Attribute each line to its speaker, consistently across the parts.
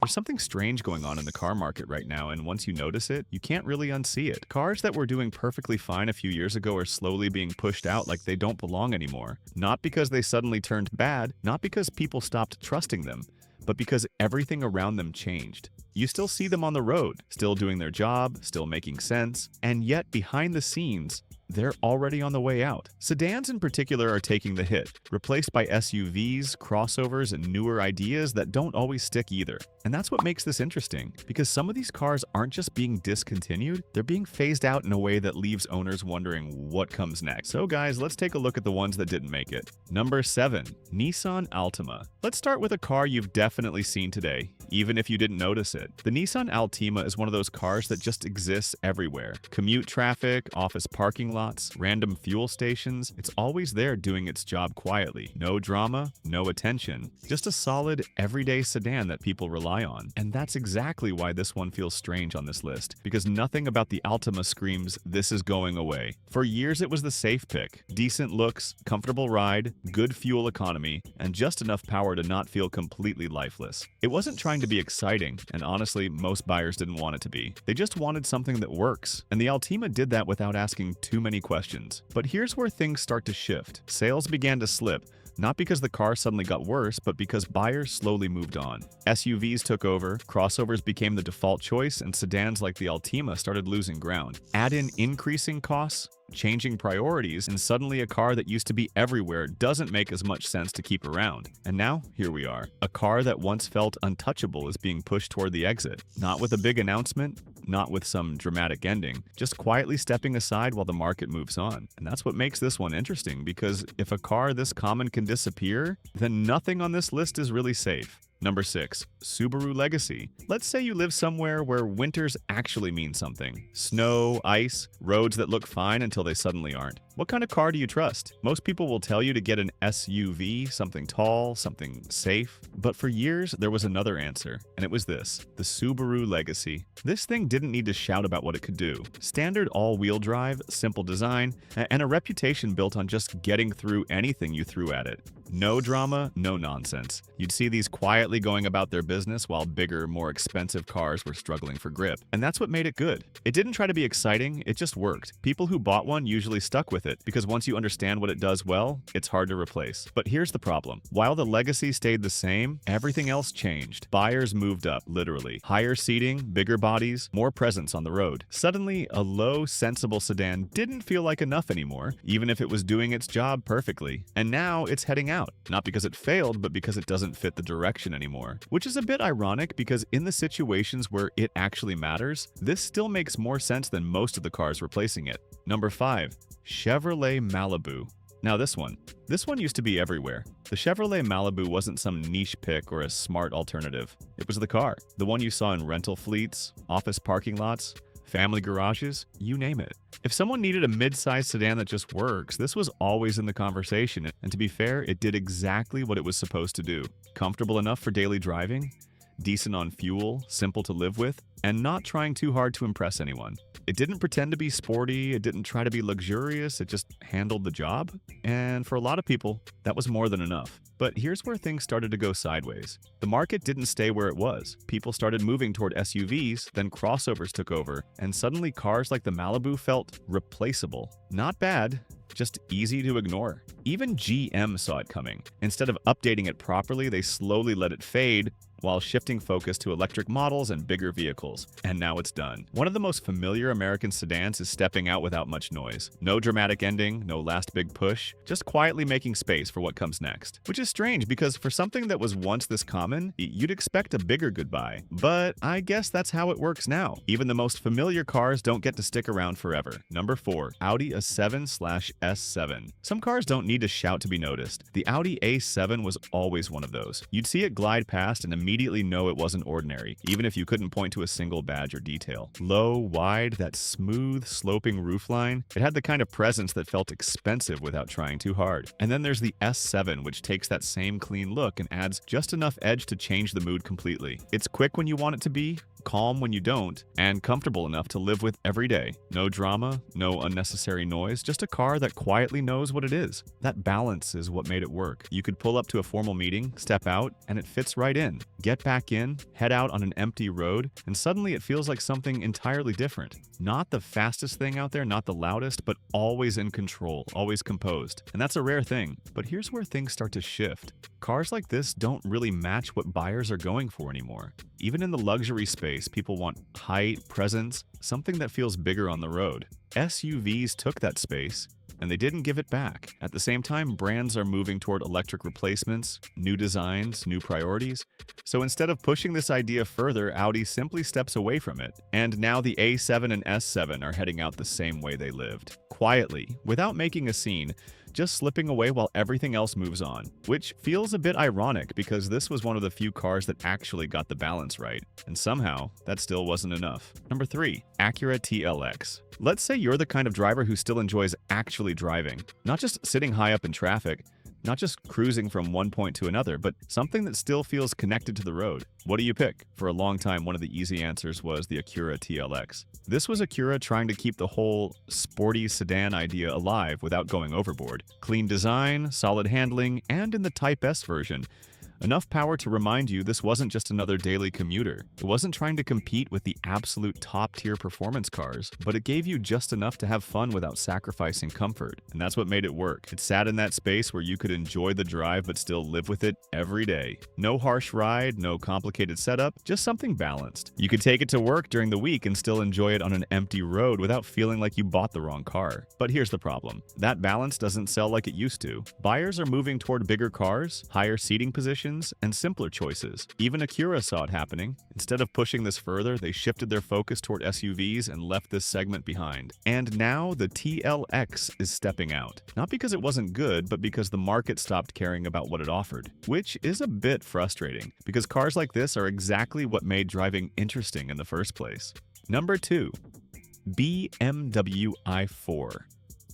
Speaker 1: There's something strange going on in the car market right now, and once you notice it, you can't really unsee it. Cars that were doing perfectly fine a few years ago are slowly being pushed out like they don't belong anymore. Not because they suddenly turned bad, not because people stopped trusting them, but because everything around them changed. You still see them on the road, still doing their job, still making sense, and yet behind the scenes, they're already on the way out. Sedans in particular are taking the hit, replaced by SUVs, crossovers, and newer ideas that don't always stick either. And that's what makes this interesting, because some of these cars aren't just being discontinued, they're being phased out in a way that leaves owners wondering what comes next. So guys, let's take a look at the ones that didn't make it. Number 7. Nissan Altima. Let's start with a car you've definitely seen today, even if you didn't notice it. The Nissan Altima is one of those cars that just exists everywhere. Commute traffic, office parking lots, random fuel stations, it's always there doing its job quietly. No drama, no attention. Just a solid, everyday sedan that people rely on. And that's exactly why this one feels strange on this list, because nothing about the Altima screams, "This is going away." For years it was the safe pick. Decent looks, comfortable ride, good fuel economy, and just enough power to not feel completely lifeless. It wasn't trying to be exciting, and honestly, most buyers didn't want it to be. They just wanted something that works, and the Altima did that without asking too many questions. But here's where things start to shift. Sales began to slip, not because the car suddenly got worse, but because buyers slowly moved on. SUVs took over, crossovers became the default choice, and sedans like the Altima started losing ground. Add in increasing costs, changing priorities, and suddenly a car that used to be everywhere doesn't make as much sense to keep around. And now, here we are. A car that once felt untouchable is being pushed toward the exit. Not with a big announcement, not with some dramatic ending, just quietly stepping aside while the market moves on. And that's what makes this one interesting, because if a car this common can disappear, then nothing on this list is really safe. Number 6. Subaru Legacy. Let's say you live somewhere where winters actually mean something. Snow, ice, roads that look fine until they suddenly aren't. What kind of car do you trust? Most people will tell you to get an SUV, something tall, something safe. But for years, there was another answer, and it was this: the Subaru Legacy. This thing didn't need to shout about what it could do. Standard all-wheel drive, simple design, and a reputation built on just getting through anything you threw at it. No drama, no nonsense. You'd see these quietly going about their business while bigger, more expensive cars were struggling for grip. And that's what made it good. It didn't try to be exciting, it just worked. People who bought one usually stuck with it, because once you understand what it does well, it's hard to replace. But here's the problem. While the Legacy stayed the same, everything else changed. Buyers moved up, literally. Higher seating, bigger bodies, more presence on the road. Suddenly, a low, sensible sedan didn't feel like enough anymore, even if it was doing its job perfectly. And now it's heading out. Not because it failed, but because it doesn't fit the direction anymore. Which is a bit ironic, because in the situations where it actually matters, this still makes more sense than most of the cars replacing it. Number 5. Chevrolet Malibu. Now this one used to be everywhere. The Chevrolet Malibu wasn't some niche pick or a smart alternative. It was the car. The one you saw in rental fleets, office parking lots, family garages, you name it. If someone needed a mid-sized sedan that just works, this was always in the conversation. And to be fair, it did exactly what it was supposed to do. Comfortable enough for daily driving, decent on fuel, simple to live with, and not trying too hard to impress anyone. It didn't pretend to be sporty, it didn't try to be luxurious, it just handled the job. And for a lot of people, that was more than enough. But here's where things started to go sideways. The market didn't stay where it was. People started moving toward SUVs, then crossovers took over, and suddenly cars like the Malibu felt replaceable. Not bad, just easy to ignore. Even GM saw it coming. Instead of updating it properly, they slowly let it fade, while shifting focus to electric models and bigger vehicles. And now it's done. One of the most familiar American sedans is stepping out without much noise. No dramatic ending, no last big push, just quietly making space for what comes next. Which is strange, because for something that was once this common, you'd expect a bigger goodbye. But I guess that's how it works now. Even the most familiar cars don't get to stick around forever. Number 4. Audi A7/S7. Some cars don't need to shout to be noticed. The Audi A7 was always one of those. You'd see it glide past and immediately know it wasn't ordinary, even if you couldn't point to a single badge or detail. Low, wide, that smooth, sloping roofline, it had the kind of presence that felt expensive without trying too hard. And then there's the S7, which takes that same clean look and adds just enough edge to change the mood completely. It's quick when you want it to be, calm when you don't, and comfortable enough to live with every day. No drama, no unnecessary noise, just a car that quietly knows what it is. That balance is what made it work. You could pull up to a formal meeting, step out, and it fits right in. Get back in, head out on an empty road, and suddenly it feels like something entirely different. Not the fastest thing out there, not the loudest, but always in control, always composed. And that's a rare thing. But here's where things start to shift. Cars like this don't really match what buyers are going for anymore. Even in the luxury space, people want height, presence, something that feels bigger on the road. SUVs took that space, and they didn't give it back. At the same time, brands are moving toward electric replacements, new designs, new priorities. So instead of pushing this idea further, Audi simply steps away from it. And now the A7 and S7 are heading out the same way they lived. Quietly, without making a scene, just slipping away while everything else moves on. Which feels a bit ironic because this was one of the few cars that actually got the balance right. And somehow, that still wasn't enough. Number 3. Acura TLX. Let's say you're the kind of driver who still enjoys actually driving, not just sitting high up in traffic, not just cruising from one point to another, but something that still feels connected to the road. What do you pick? For a long time, one of the easy answers was the Acura TLX. This was Acura trying to keep the whole sporty sedan idea alive without going overboard. Clean design, solid handling, and in the Type S version, enough power to remind you this wasn't just another daily commuter. It wasn't trying to compete with the absolute top-tier performance cars, but it gave you just enough to have fun without sacrificing comfort. And that's what made it work. It sat in that space where you could enjoy the drive but still live with it every day. No harsh ride, no complicated setup, just something balanced. You could take it to work during the week and still enjoy it on an empty road without feeling like you bought the wrong car. But here's the problem. That balance doesn't sell like it used to. Buyers are moving toward bigger cars, higher seating positions, and simpler choices. Even Acura saw it happening. Instead of pushing this further, they shifted their focus toward SUVs and left this segment behind. And now the TLX is stepping out. Not because it wasn't good, but because the market stopped caring about what it offered. Which is a bit frustrating, because cars like this are exactly what made driving interesting in the first place. Number 2. BMW i4.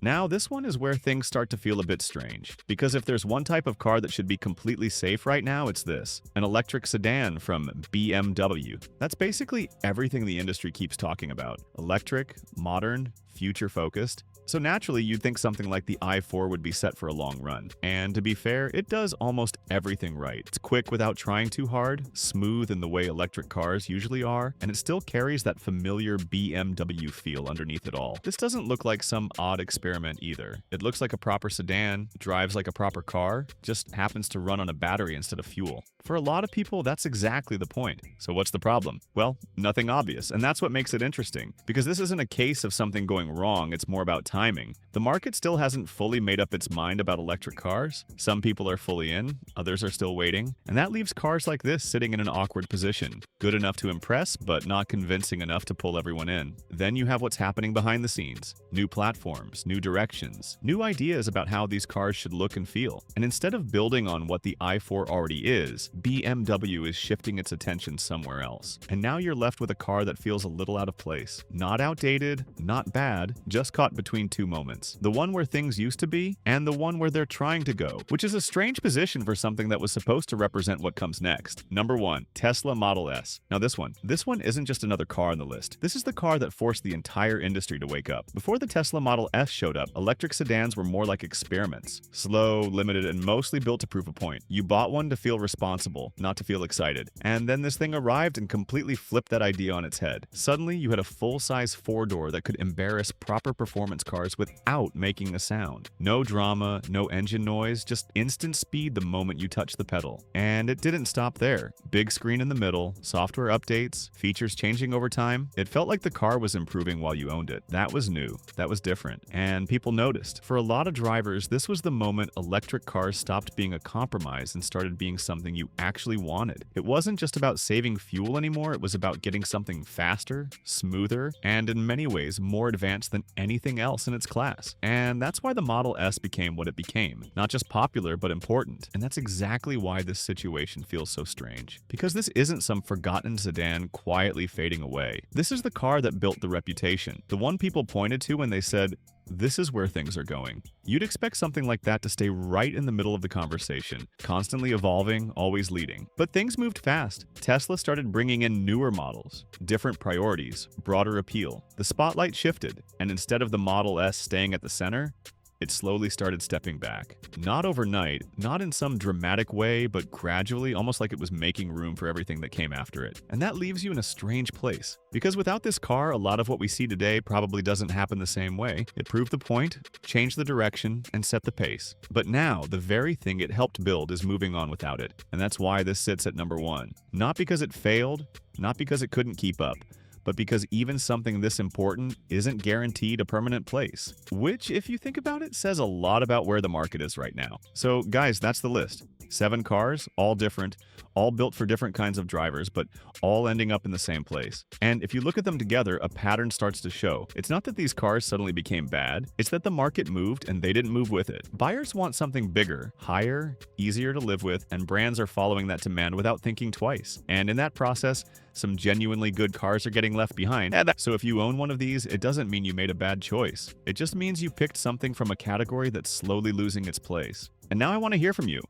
Speaker 1: Now, this one is where things start to feel a bit strange, because if there's one type of car that should be completely safe right now, it's this. An electric sedan from BMW. That's basically everything the industry keeps talking about. Electric, modern, future-focused. So naturally, you'd think something like the i4 would be set for a long run. And to be fair, it does almost everything right. It's quick without trying too hard, smooth in the way electric cars usually are, and it still carries that familiar BMW feel underneath it all. This doesn't look like some odd experiment either. It looks like a proper sedan, drives like a proper car, just happens to run on a battery instead of fuel. For a lot of people, that's exactly the point. So what's the problem? Well, nothing obvious, and that's what makes it interesting. Because this isn't a case of something going wrong, it's more about timing. The market still hasn't fully made up its mind about electric cars. Some people are fully in, others are still waiting, and that leaves cars like this sitting in an awkward position. Good enough to impress, but not convincing enough to pull everyone in. Then you have what's happening behind the scenes. New platforms, new directions, new ideas about how these cars should look and feel. And instead of building on what the i4 already is, BMW is shifting its attention somewhere else. And now you're left with a car that feels a little out of place. Not outdated, not bad, just caught between two moments. The one where things used to be, and the one where they're trying to go, which is a strange position for something that was supposed to represent what comes next. Number 1. Tesla Model S. Now this one isn't just another car on the list. This is the car that forced the entire industry to wake up. Before the Tesla Model S showed up, electric sedans were more like experiments. Slow, limited, and mostly built to prove a point. You bought one to feel responsible, not to feel excited. And then this thing arrived and completely flipped that idea on its head. Suddenly, you had a full-size four-door that could embarrass proper performance cars without making a sound. No drama, no engine noise, just instant speed the moment you touch the pedal. And it didn't stop there. Big screen in the middle, software updates, features changing over time. It felt like the car was improving while you owned it. That was new. That was different. And people noticed. For a lot of drivers, this was the moment electric cars stopped being a compromise and started being something you actually wanted. It wasn't just about saving fuel anymore, it was about getting something faster, smoother, and in many ways more advanced than anything else in its class. And that's why the Model S became what it became. Not just popular, but important. And that's exactly why this situation feels so strange. Because this isn't some forgotten sedan quietly fading away. This is the car that built the reputation. The one people pointed to when they said, This is where things are going. You'd expect something like that to stay right in the middle of the conversation, constantly evolving, always leading. But things moved fast. Tesla started bringing in newer models, different priorities, broader appeal. The spotlight shifted, and instead of the Model S staying at the center, it slowly started stepping back. Not overnight, not in some dramatic way, but gradually, almost like it was making room for everything that came after it. And that leaves you in a strange place. Because without this car, a lot of what we see today probably doesn't happen the same way. It proved the point, changed the direction, and set the pace. But now, the very thing it helped build is moving on without it. And that's why this sits at number 1. Not because it failed, not because it couldn't keep up, but because even something this important isn't guaranteed a permanent place. Which, if you think about it, says a lot about where the market is right now. So guys, that's the list. 7 cars, all different, all built for different kinds of drivers, but all ending up in the same place. And if you look at them together, a pattern starts to show. It's not that these cars suddenly became bad, it's that the market moved and they didn't move with it. Buyers want something bigger, higher, easier to live with, and brands are following that demand without thinking twice. And in that process, some genuinely good cars are getting left behind. So if you own one of these, it doesn't mean you made a bad choice. It just means you picked something from a category that's slowly losing its place. And now I want to hear from you.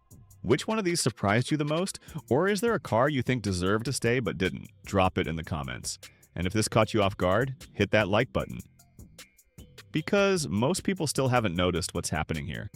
Speaker 1: Which one of these surprised you the most? Or is there a car you think deserved to stay but didn't? Drop it in the comments. And if this caught you off guard, hit that like button. Because most people still haven't noticed what's happening here.